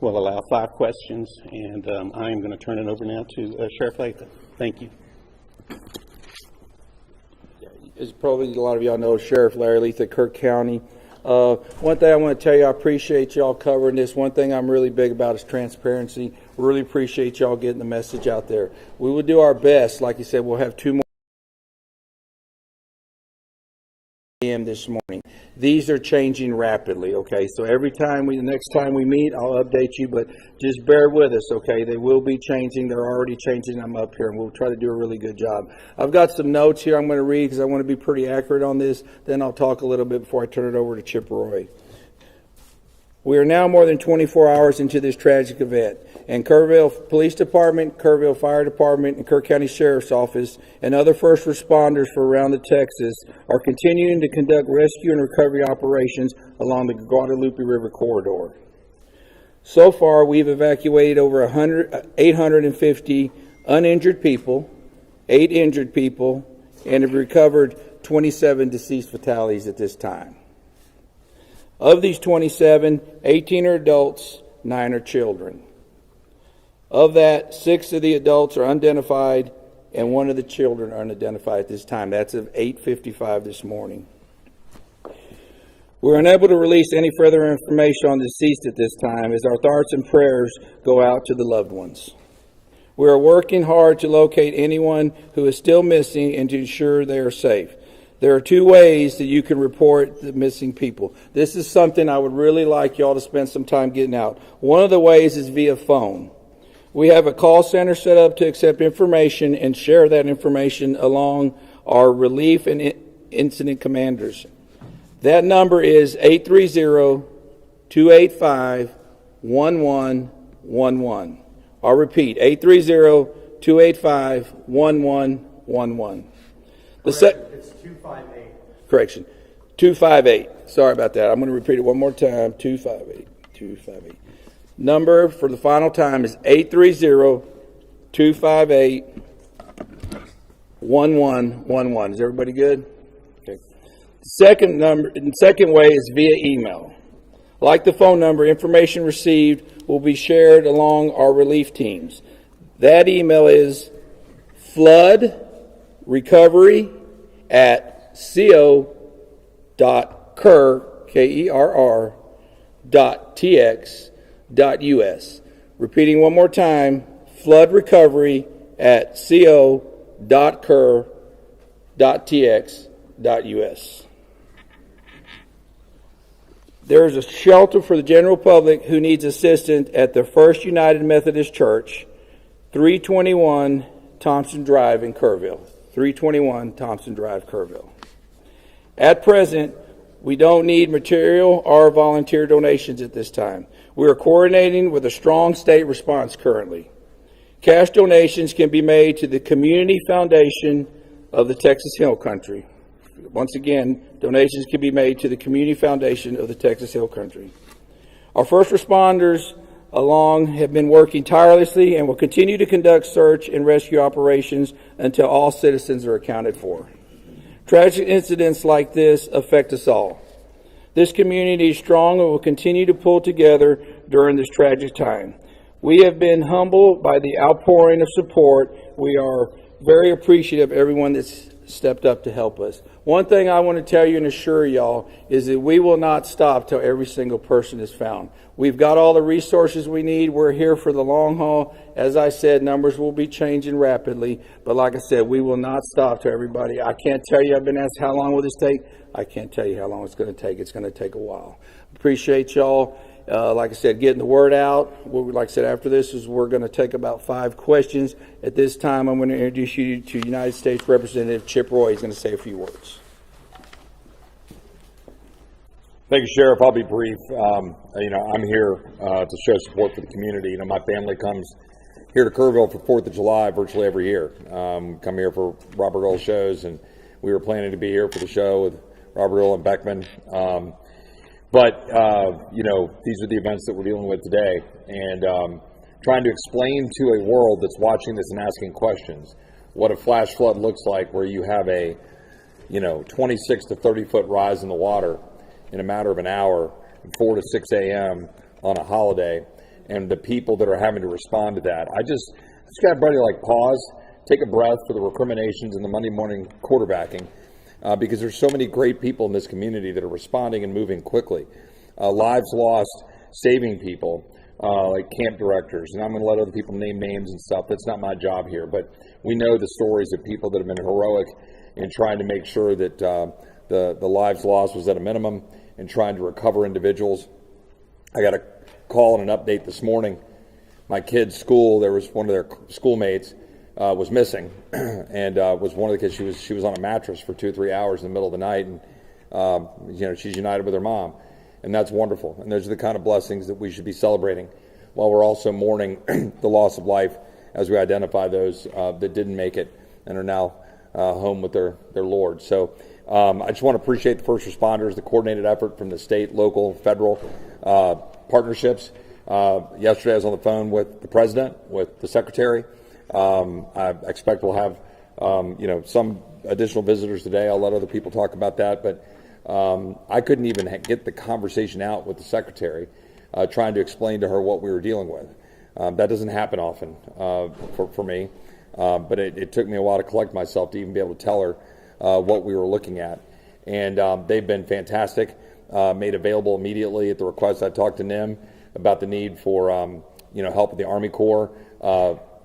We'll allow 5 questions, and I am going to turn it over now to Sheriff Latham. Thank you. As probably a lot of y'all know, Sheriff Larry Leith of Kerr County. One thing I want to tell you, I appreciate y'all covering this. One thing I'm really big about is transparency. We really appreciate y'all getting the message out there. We will do our best. Like you said, we'll have 2 more p.m. this morning. These are changing rapidly, okay? So the next time we meet, I'll update you, but just bear with us, okay? They will be changing. They're already changing. I'm up here, and we'll try to do a really good job. I've got some notes here I'm going to read because I want to be pretty accurate on this. Then I'll talk a little bit before I turn it over to Chip Roy. We are now more than 24 hours into this tragic event, and Kerrville Police Department, Kerrville Fire Department, and Kerr County Sheriff's Office and other first responders from around Texas are continuing to conduct rescue and recovery operations along the Guadalupe River corridor. So far, we've evacuated over 850 uninjured people, 8 injured people, and have recovered 27 deceased fatalities at this time. Of these 27, 18 are adults, 9 are children. Of that, 6 of the adults are unidentified, and 1 of the children are unidentified at this time. That's of 8:55 this morning. We're unable to release any further information on the deceased at this time, as our thoughts and prayers go out to the loved ones. We are working hard to locate anyone who is still missing and to ensure they are safe. There are 2 ways that you can report the missing people. This is something I would really like y'all to spend some time getting out. One of the ways is via phone. We have a call center set up to accept information and share that information along our relief and incident commanders. That number is 830-285-1111. I'll repeat, 830-285-1111. It's 258. Correction. 258. Sorry about that. I'm going to repeat it one more time. 258. Number for the final time is 830-258-1111. Is everybody good? Okay. Second way is via email. Like the phone number, information received will be shared along our relief teams. That email is floodrecovery@co.tx.us. Repeating one more time, floodrecovery@co.tx.us. There is a shelter for the general public who needs assistance at the First United Methodist Church, 321 Thompson Drive in Kerrville. 321 Thompson Drive, Kerrville. At present, we don't need material or volunteer donations at this time. We are coordinating with a strong state response currently. Cash donations can be made to the Community Foundation of the Texas Hill Country. Once again, donations can be made to the Community Foundation of the Texas Hill Country. Our first responders have been working tirelessly and will continue to conduct search and rescue operations until all citizens are accounted for. Tragic incidents like this affect us all. This community is strong and will continue to pull together during this tragic time. We have been humbled by the outpouring of support. We are very appreciative of everyone that's stepped up to help us. One thing I want to tell you and assure y'all is that we will not stop till every single person is found. We've got all the resources we need. We're here for the long haul. As I said, numbers will be changing rapidly, but like I said, we will not stop till everybody. I can't tell you, I've been asked how long will this take? I can't tell you how long it's going to take. It's going to take a while. Appreciate y'all. Like I said, getting the word out. Like I said, after this we're going to take about 5 questions. At this time, I'm going to introduce you to United States Representative Chip Roy. He's going to say a few words. Thank you, Sheriff. I'll be brief. I'm here to show support for the community. My family comes here to Kerrville for 4th of July virtually every year. Come here for Robert Earl shows, and we were planning to be here for the show with Robert Earl and Beckman. But these are the events that we're dealing with today, and trying to explain to a world that's watching this and asking questions what a flash flood looks like, where you have a 26 to 30 foot rise in the water in a matter of an hour, 4 to 6 a.m. on a holiday, and the people that are having to respond to that. I just got everybody to like pause, take a breath for the recriminations and the Monday morning quarterbacking, because there's so many great people in this community that are responding and moving quickly. Lives lost, saving people, like camp directors, and I'm going to let other people name names and stuff. That's not my job here, but we know the stories of people that have been heroic in trying to make sure that the lives lost was at a minimum and trying to recover individuals. I got a call and an update this morning. My kid's school, there was one of their schoolmates was missing, and was one of the kids. She was on a mattress for 2 or 3 hours in the middle of the night, and she's united with her mom, and that's wonderful. And those are the kind of blessings that we should be celebrating, while we're also mourning the loss of life as we identify those that didn't make it and are now home with their Lord. So I just want to appreciate the first responders, the coordinated effort from the state, local, federal partnerships. Yesterday I was on the phone with the president, with the secretary. I expect we'll have some additional visitors today. I'll let other people talk about that, but I couldn't even get the conversation out with the secretary, trying to explain to her what we were dealing with. That doesn't happen often for me, but it took me a while to collect myself to even be able to tell her what we were looking at. And they've been fantastic, made available immediately at the request. I talked to NIM about the need for help with the Army Corps,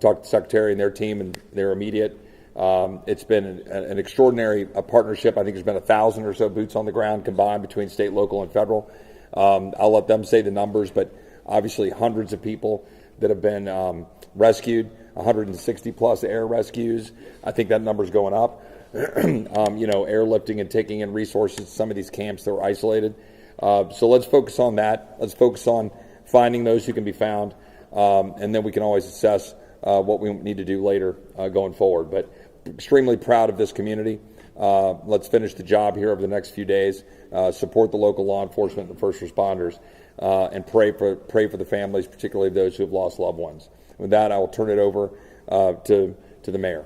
talked to the secretary and their team, and they're immediate. It's been an extraordinary partnership. I think there's been 1,000 or so boots on the ground combined between state, local, and federal. I'll let them say the numbers, but obviously hundreds of people that have been rescued, 160 plus air rescues. I think that number's going up. Airlifting and taking in resources to some of these camps that were isolated. So let's focus on that. Let's focus on finding those who can be found, and then we can always assess what we need to do later going forward. But extremely proud of this community. Let's finish the job here over the next few days. Support the local law enforcement and the first responders, and pray for the families, particularly those who have lost loved ones. With that, I will turn it over to the mayor.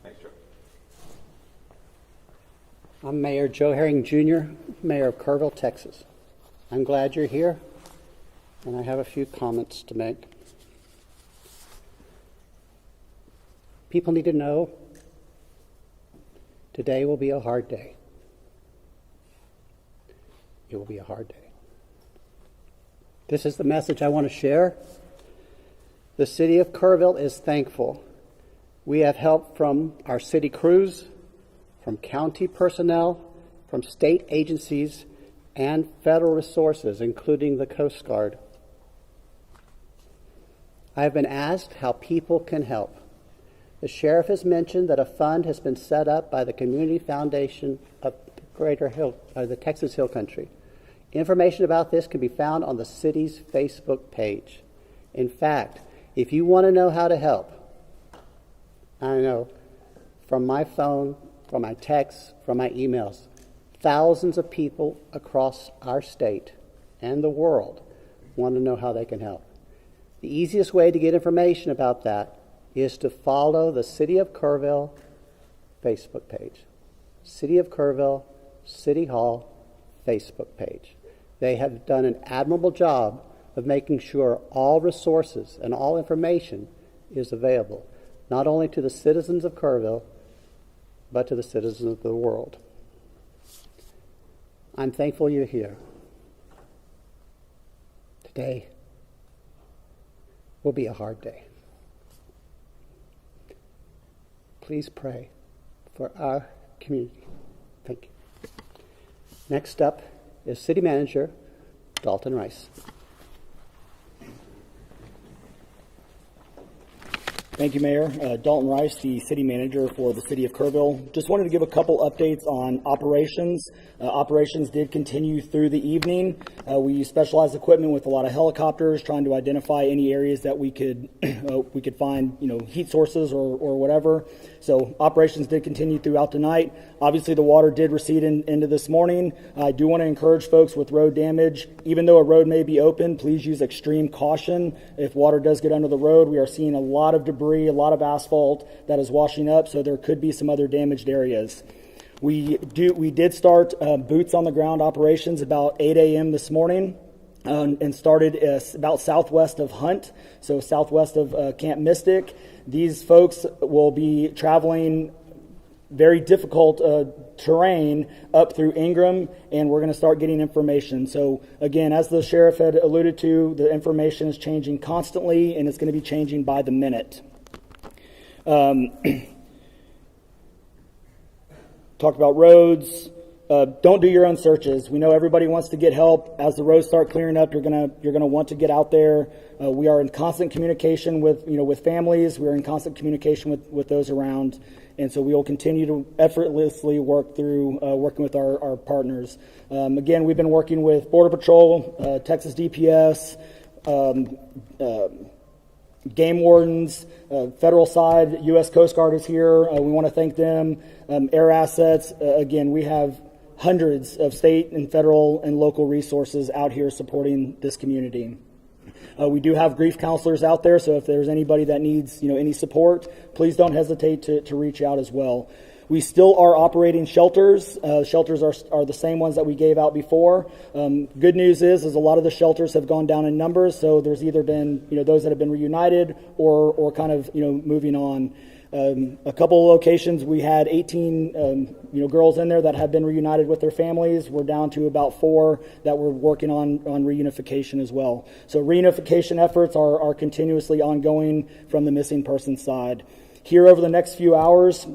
Thanks, Joe. I'm Mayor Joe Herring Jr., Mayor of Kerrville, Texas. I'm glad you're here, and I have a few comments to make. People need to know today will be a hard day. It will be a hard day. This is the message I want to share. The city of Kerrville is thankful. We have help from our city crews, from county personnel, from state agencies, and federal resources, including the Coast Guard. I have been asked how people can help. The sheriff has mentioned that a fund has been set up by the Community Foundation of the Texas Hill Country. Information about this can be found on the city's Facebook page. In fact, if you want to know how to help, I know from my phone, from my texts, from my emails, thousands of people across our state and the world want to know how they can help. The easiest way to get information about that is to follow the City of Kerrville Facebook page. City of Kerrville, City Hall Facebook page. They have done an admirable job of making sure all resources and all information is available, not only to the citizens of Kerrville, but to the citizens of the world. I'm thankful you're here. Today will be a hard day. Please pray for our community. Thank you. Next up is City Manager Dalton Rice. Thank you, Mayor. Dalton Rice, the City Manager for the City of Kerrville. Just wanted to give a couple updates on operations. Operations did continue through the evening. We used specialized equipment with a lot of helicopters, trying to identify any areas that we could find, heat sources or whatever. So operations did continue throughout the night. Obviously, the water did recede into this morning. I do want to encourage folks with road damage, even though a road may be open, please use extreme caution. If water does get under the road, we are seeing a lot of debris, a lot of asphalt that is washing up, so there could be some other damaged areas. We did start boots on the ground operations about 8 a.m. this morning. And started about southwest of Hunt, so southwest of Camp Mystic. These folks will be traveling very difficult terrain up through Ingram, and we're going to start getting information. So again, as the sheriff had alluded to, the information is changing constantly, and it's going to be changing by the minute. Talked about roads. Don't do your own searches. We know everybody wants to get help. As the roads start clearing up, you're gonna want to get out there. We are in constant communication with families. We're in constant communication with those around, and so we will continue to effortlessly work through working with our partners. Again, we've been working with Border Patrol, Texas DPS, game wardens, federal side, U.S. Coast Guard is here. We want to thank them. Air assets. Again, we have hundreds of state and federal and local resources out here supporting this community. We do have grief counselors out there, so if there's anybody that needs any support, please don't hesitate to reach out as well. We still are operating shelters. Shelters are the same ones that we gave out before. Good news is a lot of the shelters have gone down in numbers, so there's either been those that have been reunited or kind of moving on. A couple of locations, we had 18 girls in there that have been reunited with their families. We're down to about 4 that we're working on reunification as well. So reunification efforts are continuously ongoing from the missing person side. Here over the next few hours,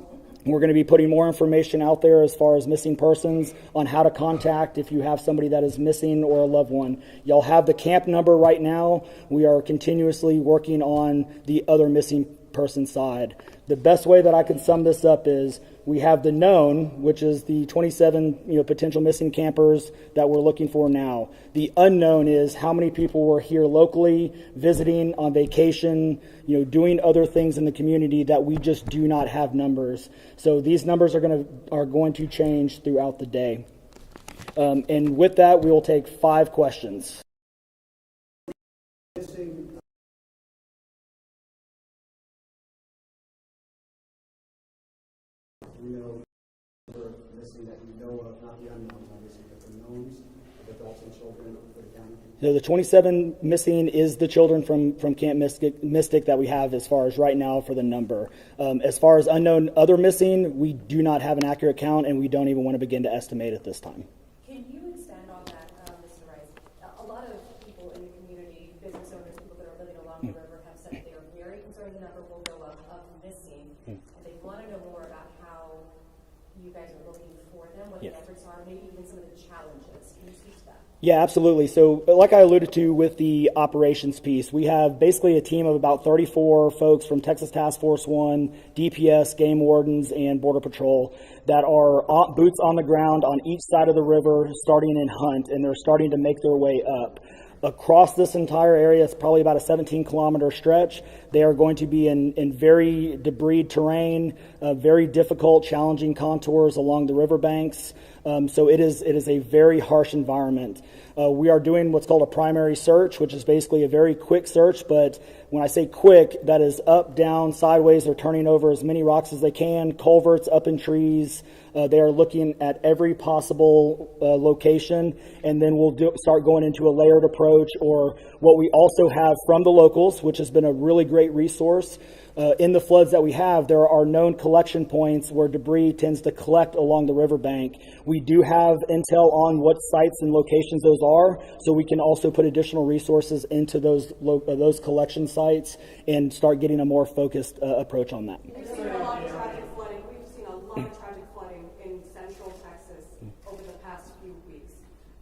we're going to be putting more information out there as far as missing persons, on how to contact if you have somebody that is missing or a loved one. Y'all have the camp number right now. We are continuously working on the other missing person side. The best way that I can sum this up is we have the known, which is the 27 potential missing campers that we're looking for now. The unknown is how many people were here locally, visiting, on vacation, doing other things in the community that we just do not have numbers. So these numbers are going to change throughout the day. And with that, we will take 5 questions. So the 27 missing is the children from Camp Mystic that we have as far as right now for the number. As far as unknown other missing, we do not have an accurate count, and we don't even want to begin to estimate at this time. Can you expand on that, Mr. Rice? A lot of people in the community, business owners, people that are living along the river, have said they are very concerned the number will go up of missing, and they want to know more about how you guys are looking for them, what the efforts are, maybe even some of the challenges. Can you speak to that? Yeah, absolutely. So like I alluded to with the operations piece, we have basically a team of about 34 folks from Texas Task Force 1, DPS, game wardens, and Border Patrol that are boots on the ground on each side of the river, starting in Hunt, and they're starting to make their way up. Across this entire area, it's probably about a 17-kilometer stretch. They are going to be in very debris terrain, very difficult, challenging contours along the riverbanks. So it is a very harsh environment. We are doing what's called a primary search, which is basically a very quick search. But when I say quick, that is up, down, sideways. They're turning over as many rocks as they can, culverts, up in trees. They are looking at every possible location, and then we'll start going into a layered approach, or what we also have from the locals, which has been a really great resource. In the floods that we have, there are known collection points where debris tends to collect along the riverbank. We do have intel on what sites and locations those are, so we can also put additional resources into those collection sites and start getting a more focused approach on that. We've seen a lot of tragic flooding. We've seen a lot of tragic flooding in central Texas over the past few weeks.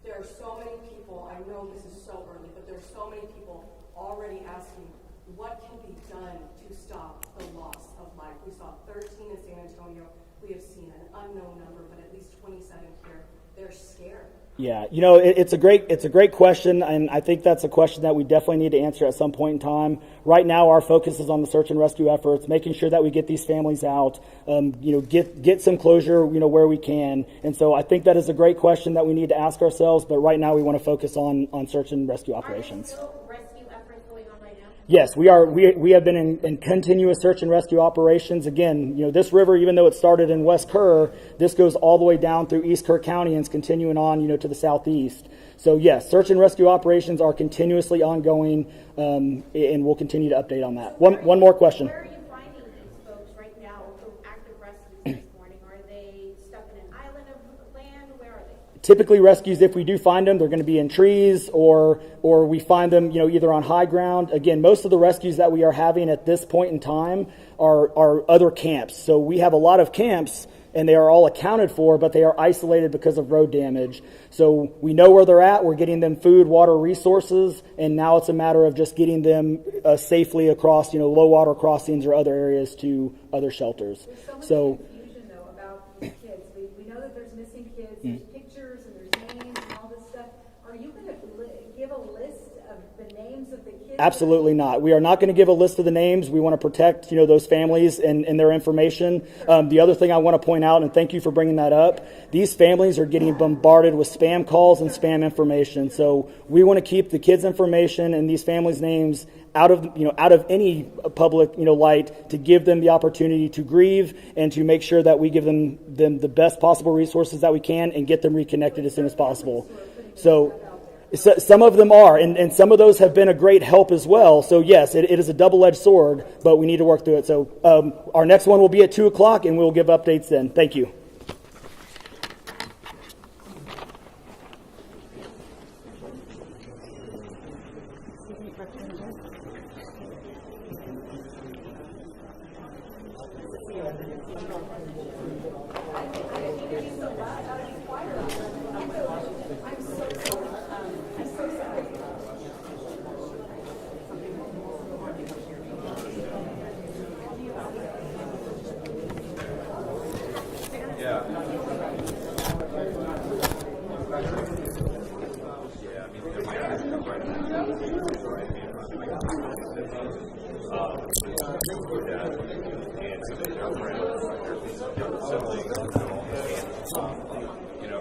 There are so many people, I know this is so early, but there are so many people already asking what can be done to stop the loss of life. We saw 13 in San Antonio. We have seen an unknown number, but at least 27 here. They're scared. Yeah, it's a great question, and I think that's a question that we definitely need to answer at some point in time. Right now, our focus is on the search and rescue efforts, making sure that we get these families out, get some closure, where we can. And so I think that is a great question that we need to ask ourselves. But right now, we want to focus on search and rescue operations. Are there still rescue efforts going on right now? Yes, we are. We have been in continuous search and rescue operations. Again, this river, even though it started in West Kerr, this goes all the way down through East Kerr County and it's continuing on, to the southeast. So yes, search and rescue operations are continuously ongoing, and we'll continue to update on that. One more question. Where are you finding these folks right now for active rescues this morning? Are they stuck in an island of land? Where are they? Typically rescues, if we do find them, they're going to be in trees or we find them, either on high ground. Again, most of the rescues that we are having at this point in time are other camps. So we have a lot of camps and they are all accounted for, but they are isolated because of road damage. So we know where they're at. We're getting them food, water, resources, and now it's a matter of just getting them safely across, low water crossings or other areas to other shelters. There's so much confusion, though, about these kids. We know that there's missing kids, there's pictures, and there's names and all this stuff. Are you going to give a list of the names of the kids? Absolutely not. We are not going to give a list of the names. We want to protect, those families and their information. The other thing I want to point out, and thank you for bringing that up, these families are getting bombarded with spam calls and spam information. So we want to keep the kids' information and these families' names out of any public, light, to give them the opportunity to grieve and to make sure that we give them the best possible resources that we can and get them reconnected as soon as possible. So some of them are, and some of those have been a great help as well. So yes, it is a double-edged sword, but we need to work through it. So our next one will be at 2 o'clock, and we'll give updates then. Thank you.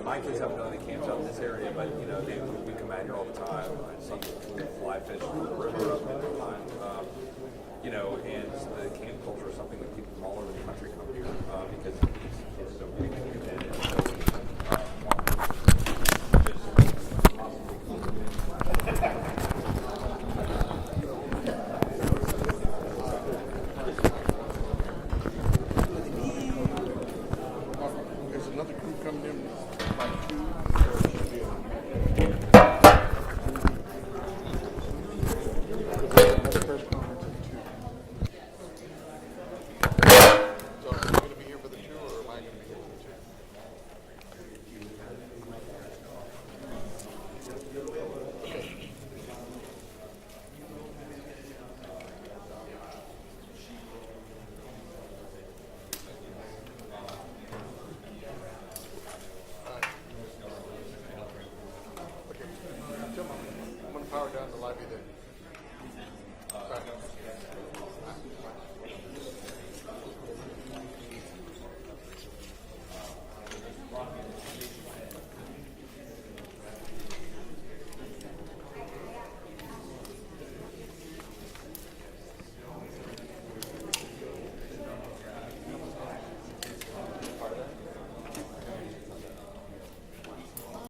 My kids haven't done any camps out in this area, but we come out here all the time. I see fly fish from the river up in the time. And the camp culture is something that people from all over the country come here because these kids don't really get it.